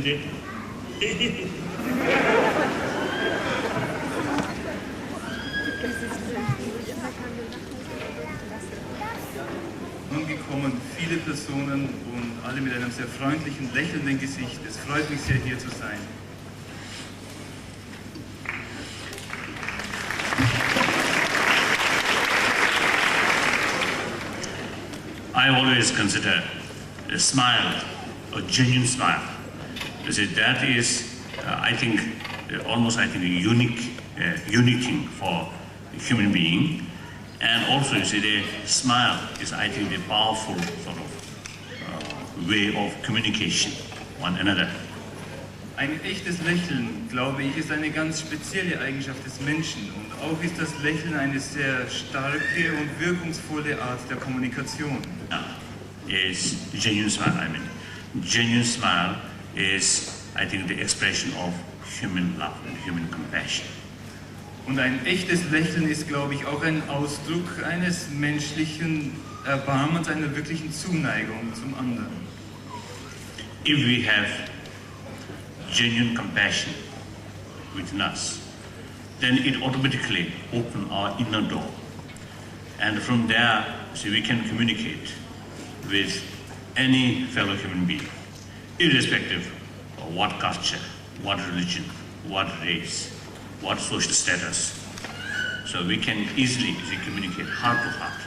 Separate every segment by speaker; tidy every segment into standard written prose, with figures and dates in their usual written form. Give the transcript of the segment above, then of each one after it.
Speaker 1: 있는데.
Speaker 2: Nun kommen viele Personen und alle mit einem sehr freundlichen, lächelnden Gesicht. Es freut mich sehr, hier zu sein.
Speaker 1: I always consider a smile, a genuine smile. You see, that is, I think, almost a unique thing for a human being. And also, you see, the smile is, I think, a powerful sort of way of communication one another.
Speaker 2: Ein echtes Lächeln, glaube ich, ist eine ganz spezielle Eigenschaft des Menschen. Und auch ist das Lächeln eine sehr starke und wirkungsvolle Art der Kommunikation.
Speaker 1: Is genuine smile, I mean. Genuine smile is, I think, the expression of human love and human compassion.
Speaker 2: Und ein echtes Lächeln ist, glaube ich, auch ein Ausdruck eines menschlichen Erbarmens, einer wirklichen Zuneigung zum anderen.
Speaker 1: If we have genuine compassion within us, then it automatically opens our inner door. And from there, see, we can communicate with any fellow human being, irrespective of what culture, what religion, what race, what social status. So we can easily communicate heart to heart.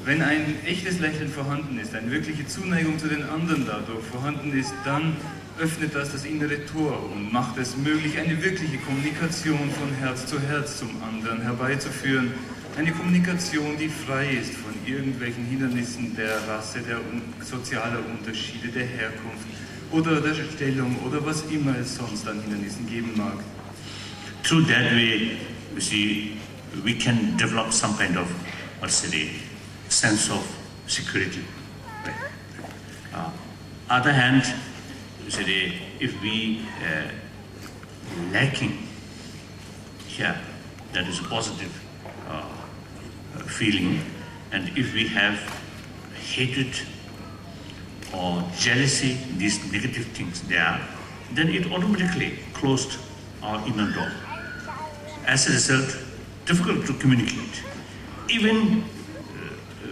Speaker 2: Wenn ein echtes Lächeln vorhanden ist, eine wirkliche Zuneigung zu den anderen dadurch vorhanden ist, dann öffnet das innere Tor und macht es möglich, eine wirkliche Kommunikation von Herz zu Herz zum anderen herbeizuführen. Eine Kommunikation, die frei ist von irgendwelchen Hindernissen der Rasse, der sozialer Unterschiede, der Herkunft oder der Stellung oder was immer es sonst an Hindernissen geben mag.
Speaker 1: Through that way, you see, we can develop some kind of, what's the sense of security. Other hand, you see, if we lacking here, that is a positive feeling, and if we have hatred or jealousy, these negative things there, then it automatically closed our inner door. As a result, difficult to communicate, even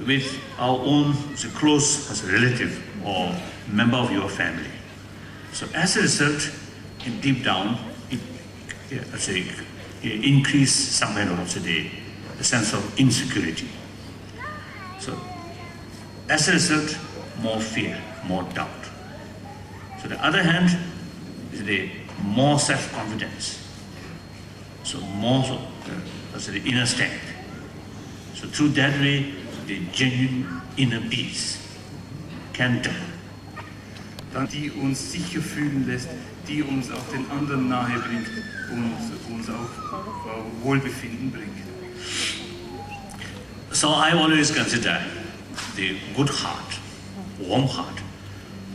Speaker 1: with our own close as a relative or member of your family. So as a result, in deep down, it increase some kind of the sense of insecurity. So as a result, more fear, more doubt. So the other hand is the more self-confidence. So more the inner strength. So through that way, the genuine inner peace can develop.
Speaker 2: Die uns sicher fühlen lässt, die uns auch den anderen nahe bringt und uns auch Wohlbefinden bringt.
Speaker 1: So I always consider the good heart, warm heart,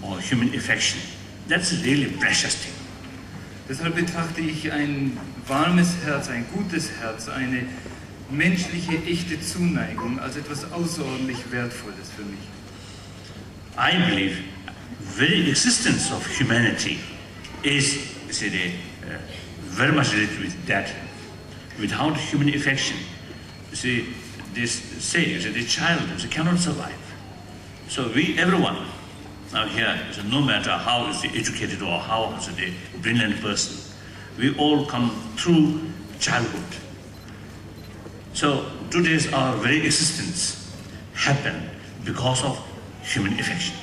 Speaker 1: or human affection. That's a really precious thing.
Speaker 2: Deshalb betrachte ich ein warmes Herz, ein gutes Herz, eine menschliche, echte Zuneigung als etwas außerordentlich Wertvolles für mich.
Speaker 1: I believe very existence of humanity is very much related with that. Without human affection, this the child cannot survive. So we, everyone, now here, no matter how is the educated or how is the brilliant person, we all come through childhood. So today's our very existence happened because of human affection.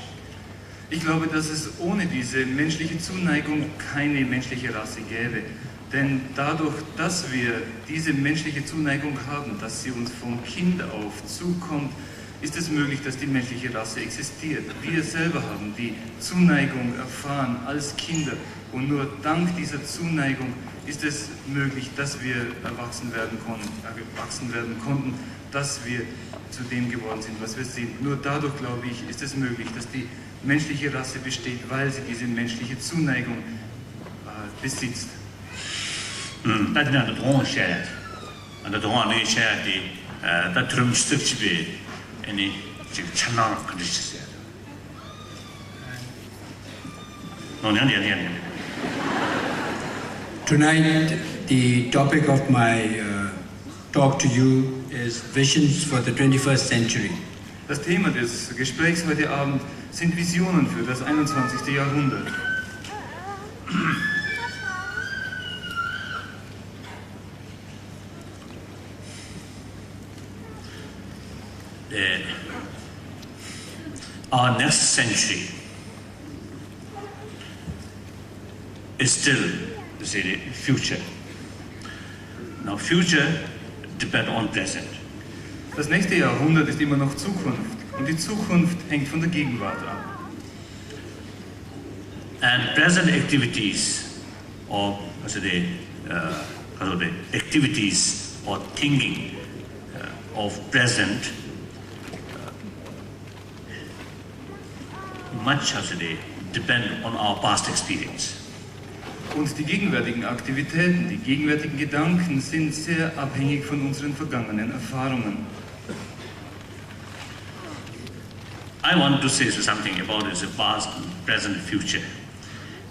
Speaker 2: Ich glaube, dass es ohne diese menschliche Zuneigung keine menschliche Rasse gäbe. Denn dadurch, dass wir diese menschliche Zuneigung haben, dass sie uns vom Kind auf zukommt, ist es möglich, dass die menschliche Rasse existiert. Wir selber haben die Zuneigung erfahren als Kinder und nur dank dieser Zuneigung ist es möglich, dass wir erwachsen werden konnten, dass wir zu dem geworden sind, was wir sind. Nur dadurch, glaube ich, ist es möglich, dass die menschliche Rasse besteht, weil sie diese menschliche Zuneigung besitzt.
Speaker 1: That's not the wrong share. And the one they share the term structure any channel conditions.
Speaker 3: Tonight, the topic of my talk to you is visions for the 21st century.
Speaker 2: Das Thema des Gesprächs heute Abend sind Visionen für das 21. Jahrhundert.
Speaker 1: Our next century is still the future. Now, future depends on present.
Speaker 2: Das nächste Jahrhundert ist immer noch Zukunft und die Zukunft hängt von der Gegenwart ab.
Speaker 1: And present activities or the activities or thinking of present much depend on our past experience.
Speaker 2: Und die gegenwärtigen Aktivitäten, die gegenwärtigen Gedanken sind sehr abhängig von unseren vergangenen Erfahrungen.
Speaker 1: I want to say something about the past, present, future.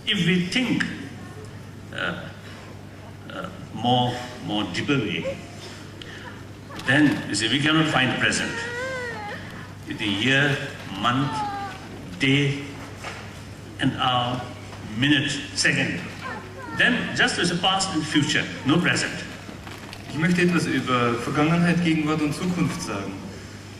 Speaker 1: If we think more deeper way, then we cannot find the present. The year, month, day, and hour, minute, second. Then just as a past and future, no present.
Speaker 2: Ich möchte etwas über Vergangenheit, Gegenwart und Zukunft sagen.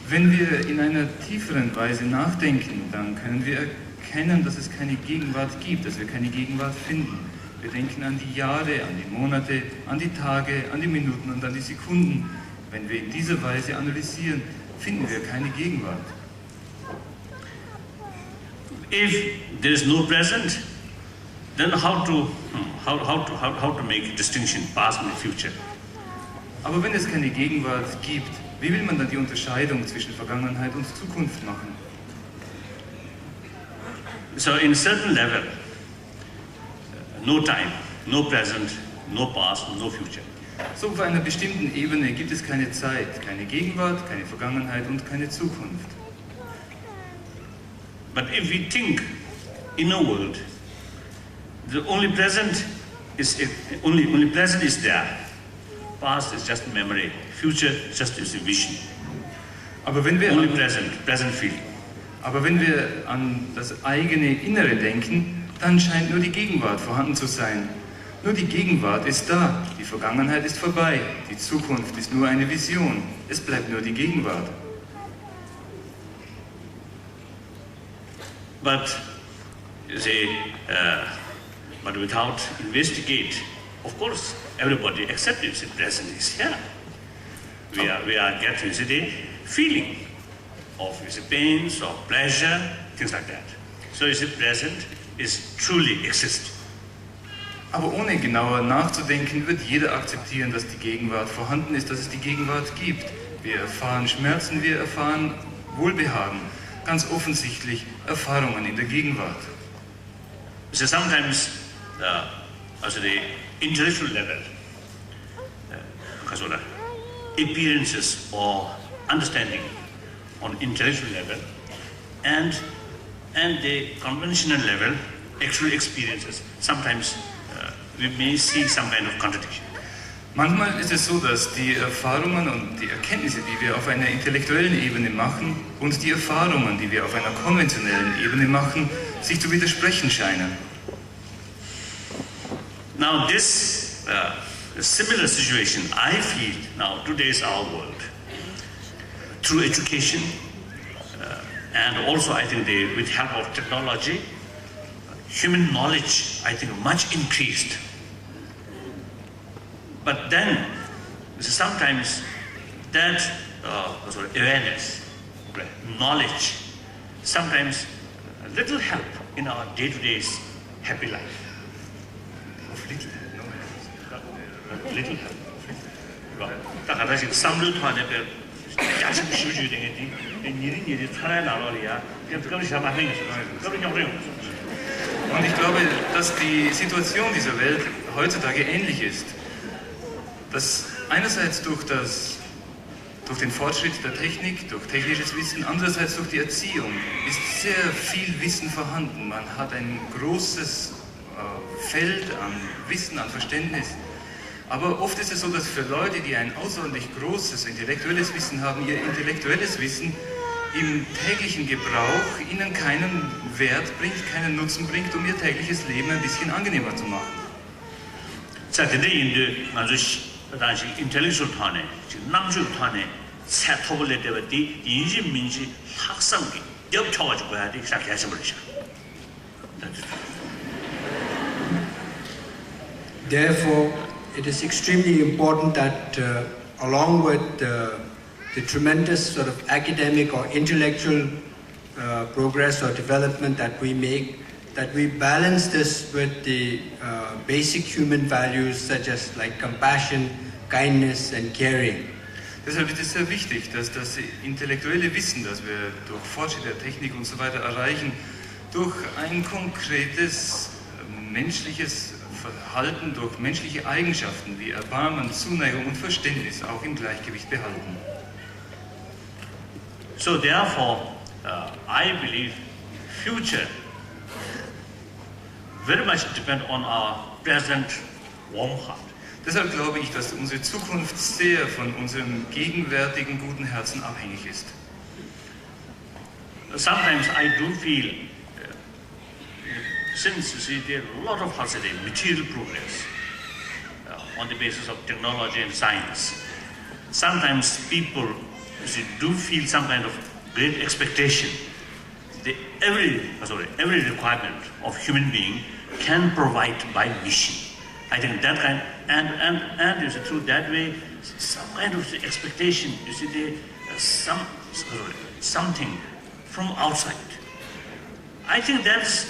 Speaker 2: Wenn wir in einer tieferen Weise nachdenken, dann können wir erkennen, dass es keine Gegenwart gibt, dass wir keine Gegenwart finden. Wir denken an die Jahre, an die Monate, an die Tage, an die Minuten und an die Sekunden. Wenn wir in dieser Weise analysieren, finden wir keine Gegenwart.
Speaker 1: If there is no present, then how to make a distinction past and future?
Speaker 2: Aber wenn es keine Gegenwart gibt, wie will man dann die Unterscheidung zwischen Vergangenheit und Zukunft machen?
Speaker 1: So in a certain level, no time, no present, no past, no future.
Speaker 2: So auf einer bestimmten Ebene gibt es keine Zeit, keine Gegenwart, keine Vergangenheit und keine Zukunft.
Speaker 1: But if we think in a world, the only present is there. Past is just memory. Future just is a vision.
Speaker 2: Aber wenn wir
Speaker 1: only present feeling.
Speaker 2: Aber wenn wir an das eigene Innere denken, dann scheint nur die Gegenwart vorhanden zu sein. Nur die Gegenwart ist da. Die Vergangenheit ist vorbei. Die Zukunft ist nur eine Vision. Es bleibt nur die Gegenwart.
Speaker 1: But but without investigate, of course, everybody accepts the present is here. We are getting the feeling of pains, of pleasure, things like that. So the present is truly exist.
Speaker 2: Aber ohne genauer nachzudenken, wird jeder akzeptieren, dass die Gegenwart vorhanden ist, dass es die Gegenwart gibt. Wir erfahren Schmerzen, wir erfahren Wohlbehagen. Ganz offensichtlich Erfahrungen in der Gegenwart.
Speaker 1: So sometimes, the intellectual level, appearances or understanding on intellectual level, and the conventional level, actual experiences. Sometimes we may see some kind of contradiction.
Speaker 2: Manchmal ist es so, dass die Erfahrungen und die Erkenntnisse, die wir auf einer intellektuellen Ebene machen, und die Erfahrungen, die wir auf einer konventionellen Ebene machen, sich zu widersprechen scheinen.
Speaker 1: Now this similar situation I feel now today's our world. Through education and also I think with help of technology, human knowledge I think much increased. But then, sometimes that awareness, knowledge, sometimes a little help in our day-to-day happy life. Of little help, little help.
Speaker 2: Und ich glaube, dass die Situation dieser Welt heutzutage ähnlich ist. Dass einerseits durch das durch den Fortschritt der Technik, durch technisches Wissen, andererseits durch die Erziehung ist sehr viel Wissen vorhanden. Man hat ein großes Feld an Wissen, an Verständnis. Aber oft ist es so, dass für Leute, die ein außerordentlich großes intellektuelles Wissen haben, ihr intellektuelles Wissen im täglichen Gebrauch ihnen keinen Wert bringt, keinen Nutzen bringt, um ihr tägliches Leben ein bisschen angenehmer zu machen.
Speaker 1: intellectual thane, namju thane, setobole devati, inji minji, haksangi, deb chawaj goyadi, shakyashamalisha.
Speaker 3: Therefore, it is extremely important that along with the tremendous sort of academic or intellectual progress or development that we make, that we balance this with the basic human values such as like compassion, kindness and caring.
Speaker 2: Deshalb ist es sehr wichtig, dass das intellektuelle Wissen, das wir durch Fortschritt der Technik und so weiter erreichen, durch ein konkretes menschliches Verhalten, durch menschliche Eigenschaften wie Erbarmen, Zuneigung und Verständnis auch im Gleichgewicht behalten.
Speaker 1: So therefore, I believe future very much depend on our present warm heart.
Speaker 2: Deshalb glaube ich, dass unsere Zukunft sehr von unserem gegenwärtigen guten Herzen abhängig ist.
Speaker 1: Sometimes I do feel, since you see there are a lot of material progress on the basis of technology and science, sometimes people do feel some kind of great expectation. Every requirement of human being can provide by machine. I think that kind, and you see, through that way, some kind of expectation, you see, something from outside. I think that's,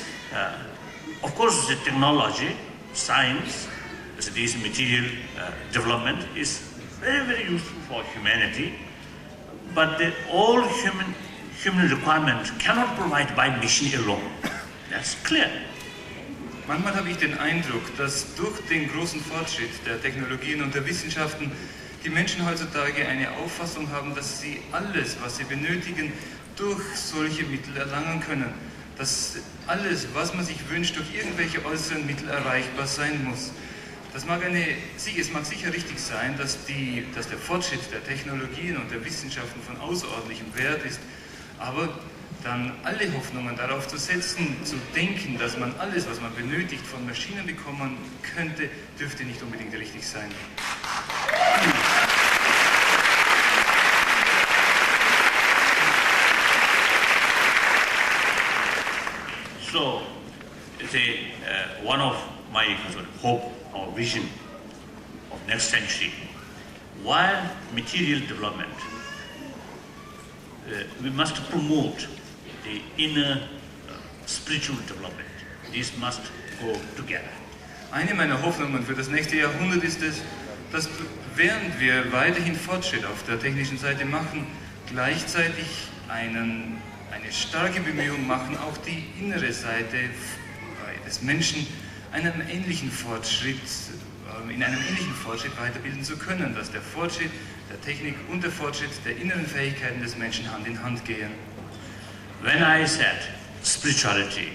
Speaker 1: of course, the technology, science, this material development is very, very useful for humanity, but all human requirement cannot provide by machine alone. That's clear.
Speaker 2: Manchmal habe ich den Eindruck, dass durch den großen Fortschritt der Technologien und der Wissenschaften die Menschen heutzutage eine Auffassung haben, dass sie alles, was sie benötigen, durch solche Mittel erlangen können. Dass alles, was man sich wünscht, durch irgendwelche äußeren Mittel erreichbar sein muss. Es mag sicher richtig sein, dass der Fortschritt der Technologien und der Wissenschaften von außerordentlichem Wert ist, aber dann alle Hoffnungen darauf zu setzen, zu denken, dass man alles, was man benötigt, von Maschinen bekommen könnte, dürfte nicht unbedingt richtig sein.
Speaker 1: So, one of my hope or vision of next century, while material development, we must promote the inner spiritual development. These must go together.
Speaker 2: Eine meiner Hoffnungen für das nächste Jahrhundert ist es, dass während wir weiterhin Fortschritt auf der technischen Seite machen, gleichzeitig eine starke Bemühung machen, auch die innere Seite des Menschen in einem ähnlichen Fortschritt weiterbilden zu können, dass der Fortschritt der Technik und der Fortschritt der inneren Fähigkeiten des Menschen Hand in Hand gehen.
Speaker 1: When I said spirituality,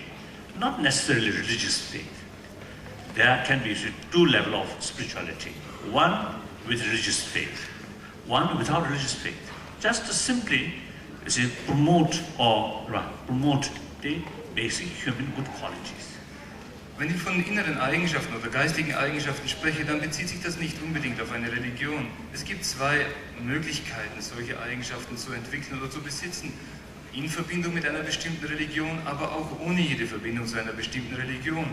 Speaker 1: not necessarily religious faith, there can be two levels of spirituality. One with religious faith, one without religious faith. Just to simply promote the basic human good qualities.
Speaker 2: Wenn ich von inneren Eigenschaften oder geistigen Eigenschaften spreche, dann bezieht sich das nicht unbedingt auf eine Religion. Es gibt zwei Möglichkeiten, solche Eigenschaften zu entwickeln oder zu besitzen. In Verbindung mit einer bestimmten Religion, aber auch ohne jede Verbindung zu einer bestimmten Religion.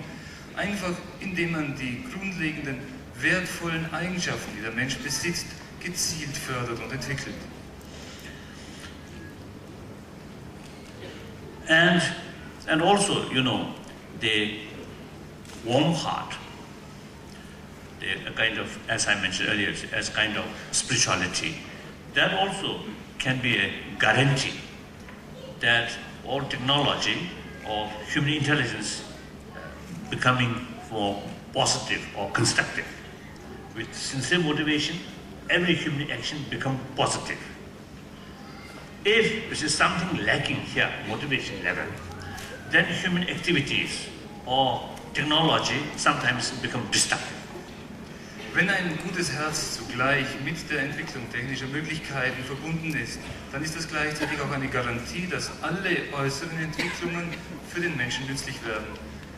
Speaker 2: Einfach indem man die grundlegenden, wertvollen Eigenschaften, die der Mensch besitzt, gezielt fördert und entwickelt.
Speaker 1: And also, the warm heart, the kind of, as I mentioned earlier, as kind of spirituality, that also can be a guarantee that all technology or human intelligence becoming more positive or constructive. With sincere motivation, every human action becomes positive. if there is something lacking here, motivation level, then human activities or technology sometimes become destructive.
Speaker 2: Wenn ein gutes Herz zugleich mit der Entwicklung technischer Möglichkeiten verbunden ist, dann ist das gleichzeitig auch eine Garantie, dass alle äußeren Entwicklungen für den Menschen nützlich werden.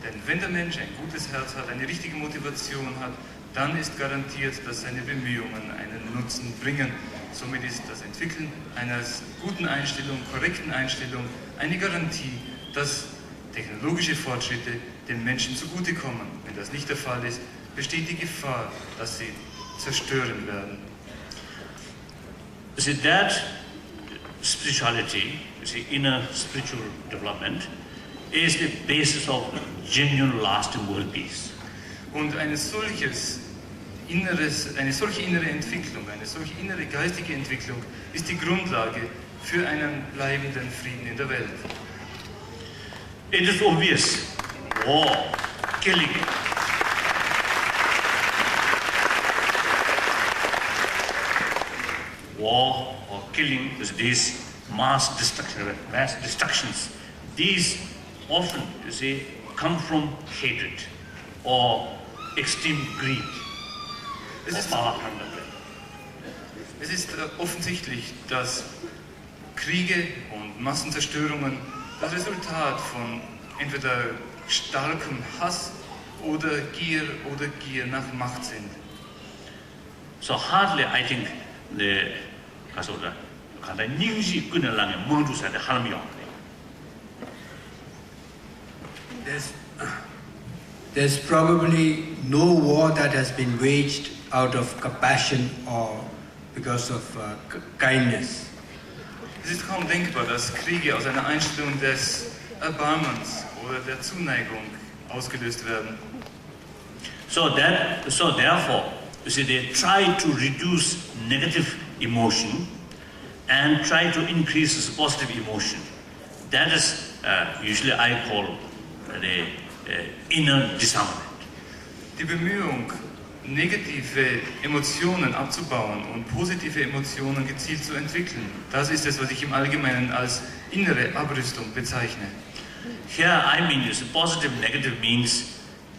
Speaker 2: Denn wenn der Mensch ein gutes Herz hat, eine richtige Motivation hat, dann ist garantiert, dass seine Bemühungen einen Nutzen bringen. Somit ist das Entwickeln einer guten Einstellung, korrekten Einstellung eine Garantie, dass technologische Fortschritte den Menschen zugutekommen. Wenn das nicht der Fall ist, besteht die Gefahr, dass sie zerstören werden.
Speaker 1: You see, that spirituality, you see, inner spiritual development, is the basis of genuine lasting world peace.
Speaker 2: Und eine solche innere Entwicklung, eine solche innere geistige Entwicklung ist die Grundlage für einen bleibenden Frieden in der Welt.
Speaker 1: It is obvious, war, killing, war or killing, these mass destructions, these often, you see, come from hatred or extreme greed.
Speaker 2: Es ist offensichtlich, dass Kriege und Massenzerstörungen das Resultat von entweder starkem Hass oder Gier nach Macht sind.
Speaker 1: So hardly, I think,
Speaker 3: There's probably no war that has been waged out of compassion or because of kindness.
Speaker 2: Es ist kaum denkbar, dass Kriege aus einer Einstellung des Erbarmens oder der Zuneigung ausgelöst werden.
Speaker 1: So therefore, you see, they try to reduce negative emotion and try to increase this positive emotion. That is usually I call the inner disarmament.
Speaker 2: Die Bemühung, negative Emotionen abzubauen und positive Emotionen gezielt zu entwickeln, das ist es, was ich im Allgemeinen als innere Abrüstung bezeichne.
Speaker 1: Here I mean is positive, negative means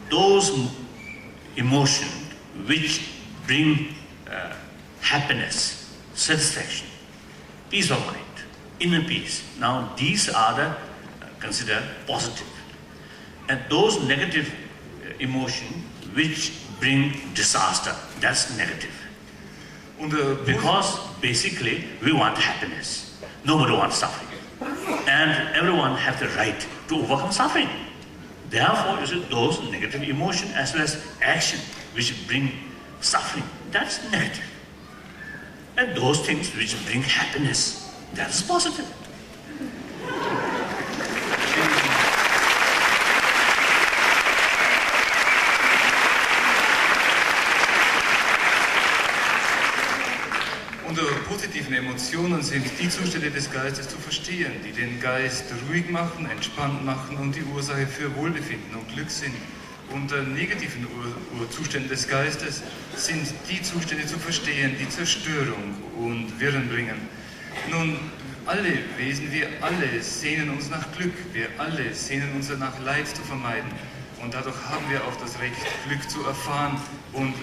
Speaker 1: those emotions which bring happiness, satisfaction, peace of mind, inner peace. Now these are the considered positive. And those negative emotions which bring disaster, that's negative. Because basically we want happiness. Nobody wants suffering. And everyone has the right to overcome suffering. Therefore, you see, those negative emotions as well as action which bring suffering, that's negative. And those things which bring happiness, that's positive.
Speaker 2: Unter positiven Emotionen sind die Zustände des Geistes zu verstehen, die den Geist ruhig machen, entspannt machen und die Ursache für Wohlbefinden und Glück sind. Unter negativen Zuständen des Geistes sind die Zustände zu verstehen, die Zerstörung und Wirren bringen. Nun, alle Wesen, wir alle sehnen uns nach Glück, wir alle sehnen uns danach, Leid zu vermeiden. Und dadurch haben wir auch das Recht, Glück zu erfahren und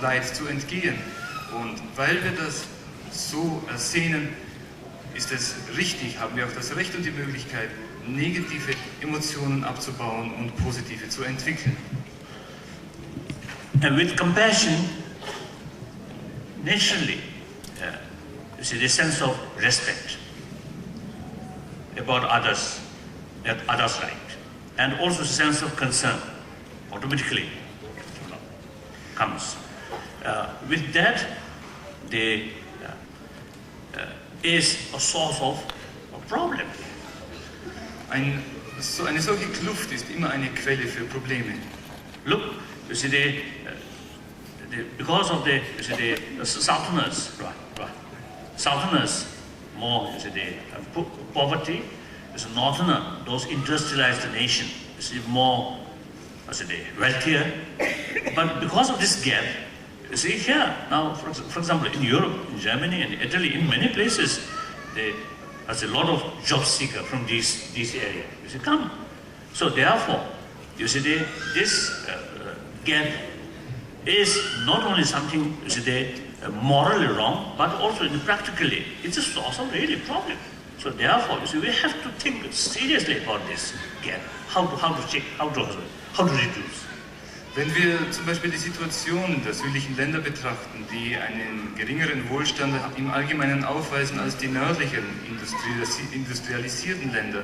Speaker 2: Leid zu entgehen. Und weil wir das so ersehnen, ist es richtig, haben wir auch das Recht und die Möglichkeit, negative Emotionen abzubauen und positive zu entwickeln.
Speaker 1: And with compassion, naturally, you see the sense of respect about others right, and also a sense of concern automatically comes. With that, there is a source of a problem.
Speaker 2: Eine solche Kluft ist immer eine Quelle für Probleme.
Speaker 1: Look, you see, because of the southerners, southerners more, you see, the poverty, is northerner, those industrialized nation, you see, more, you see, wealthier. But because of this gap, you see here now, for example, in Europe, in Germany, and Italy, in many places, there's a lot of job seeker from this area. You say, come. So therefore, you see, this gap is not only something, you see, morally wrong, but also practically, it's a source of really problem. So therefore, you see, we have to think seriously about this gap, how to check, how to reduce.
Speaker 2: Wenn wir zum Beispiel die Situation der südlichen Länder betrachten, die einen geringeren Wohlstand im Allgemeinen aufweisen als die nördlichen industrialisierten Länder,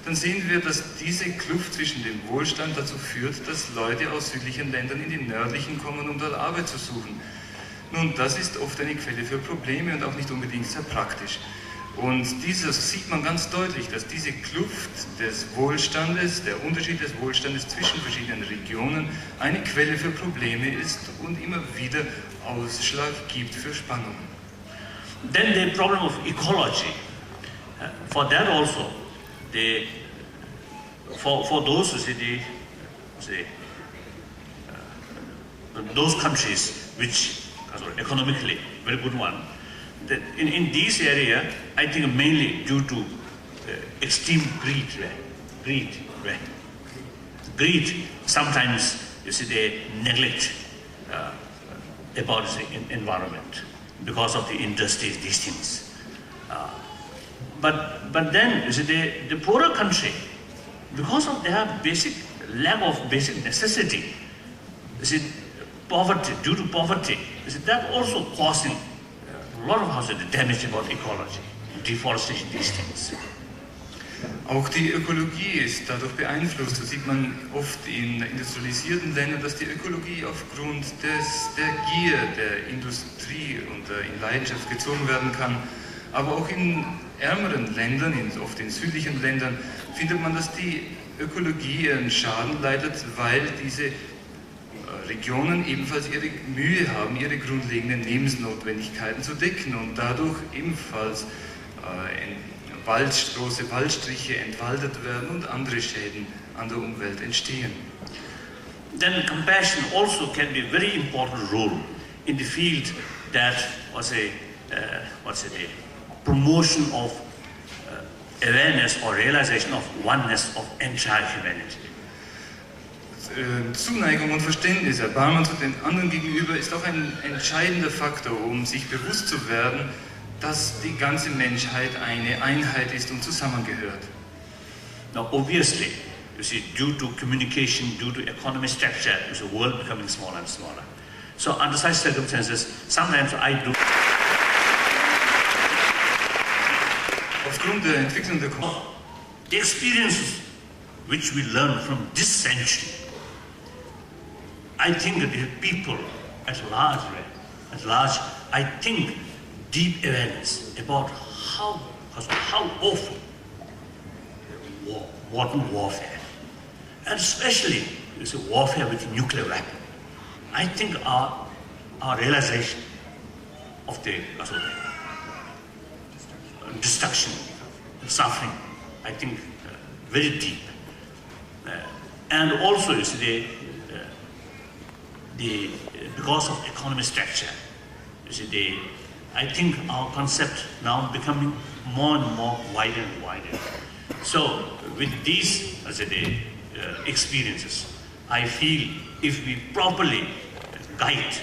Speaker 2: dann sehen wir, dass diese Kluft zwischen dem Wohlstand dazu führt, dass Leute aus südlichen Ländern in die nördlichen kommen, um dort Arbeit zu suchen. Nun, das ist oft eine Quelle für Probleme und auch nicht unbedingt sehr praktisch. Und dieses sieht man ganz deutlich, dass diese Kluft des Wohlstandes, der Unterschied des Wohlstandes zwischen verschiedenen Regionen eine Quelle für Probleme ist und immer wieder Ausschlag gibt für Spannungen.
Speaker 1: Then the problem of ecology. For that also, for those those countries which are economically very good one, that in this area, I think mainly due to extreme greed. Sometimes you see they neglect about the environment because of the industries, these things. But then you see the poorer country, because of their lack of basic necessity, you see poverty, due to poverty, you see that also causing a lot of damage about ecology, deforestation, these things.
Speaker 2: Auch die Ökologie ist dadurch beeinflusst. So sieht man oft in industrialisierten Ländern, dass die Ökologie aufgrund der Gier der Industrie und in Leidenschaft gezogen werden kann. Aber auch in ärmeren Ländern, oft in südlichen Ländern, findet man, dass die Ökologie ihren Schaden leidet, weil diese Regionen ebenfalls ihre Mühe haben, ihre grundlegenden Lebensnotwendigkeiten zu decken und dadurch ebenfalls große Waldstriche entwaldet werden und andere Schäden an der Umwelt entstehen.
Speaker 1: Then compassion also can be a very important role in the field that was a promotion of awareness or realization of oneness of entire humanity.
Speaker 2: Zuneigung und Verständnis, Erbarmen zu den anderen gegenüber ist auch ein entscheidender Faktor, um sich bewusst zu werden, dass die ganze Menschheit eine Einheit ist und zusammengehört.
Speaker 1: Now obviously, you see, due to communication, due to economic structure, is the world becoming smaller and smaller. So under such circumstances, sometimes I do.
Speaker 2: Aufgrund der Entwicklung der
Speaker 1: the experiences which we learn from this century, I think that the people at large, I think deep awareness about how awful modern warfare, and especially warfare with nuclear weapon. I think our realization of the destruction, suffering, I think very deep, and also you see because of economic structure, you see I think our concept now becoming more and more wider and wider. So with these experiences, I feel if we properly guide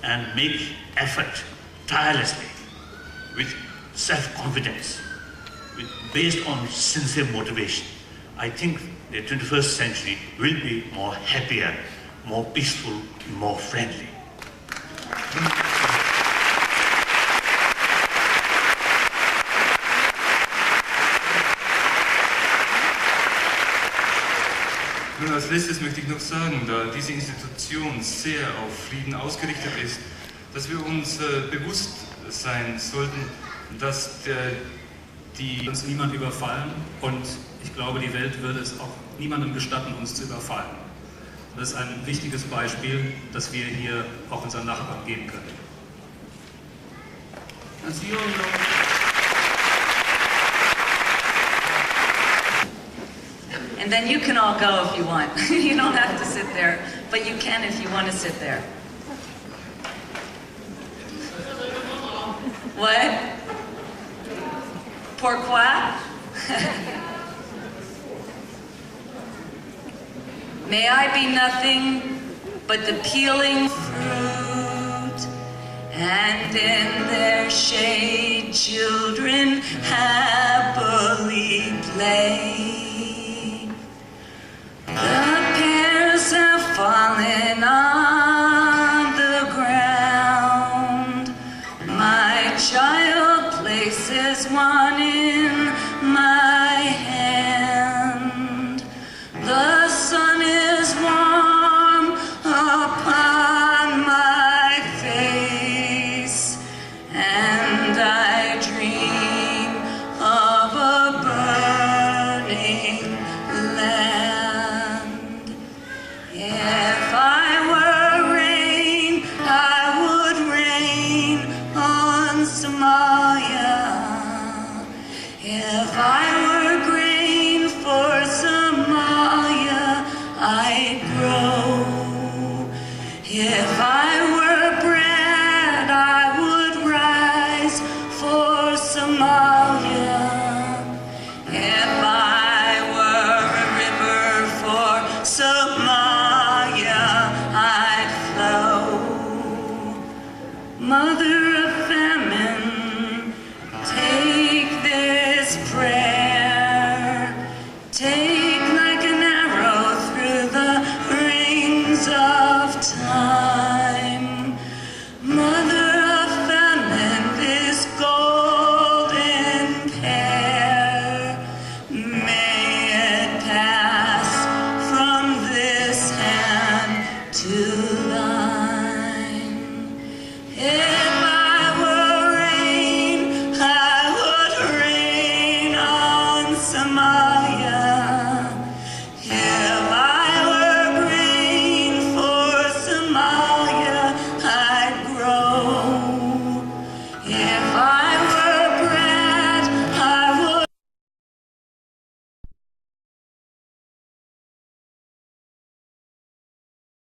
Speaker 1: and make effort tirelessly with self-confidence, based on sincere motivation, I think the 21st century will be more happier, more peaceful, more friendly.
Speaker 2: Nun, als letztes möchte ich noch sagen, da diese Institution sehr auf Frieden ausgerichtet ist, dass wir uns bewusst sein sollten, dass
Speaker 4: uns niemand überfallen, und ich glaube, die Welt würde es auch niemandem gestatten, uns zu überfallen. Das ist ein wichtiges Beispiel, das wir hier auch unseren Nachbarn geben können.
Speaker 5: And then you can all go if you want. You don't have to sit there, but you can if you want to sit there. What? Pourquoi? May I be nothing but the peeling fruit, and in their shade children happily play. The pears have fallen on the ground. My child places one in my hand. The sun is warm upon my face, and I dream of a burning land. If I were rain, I would rain on Somalia. If I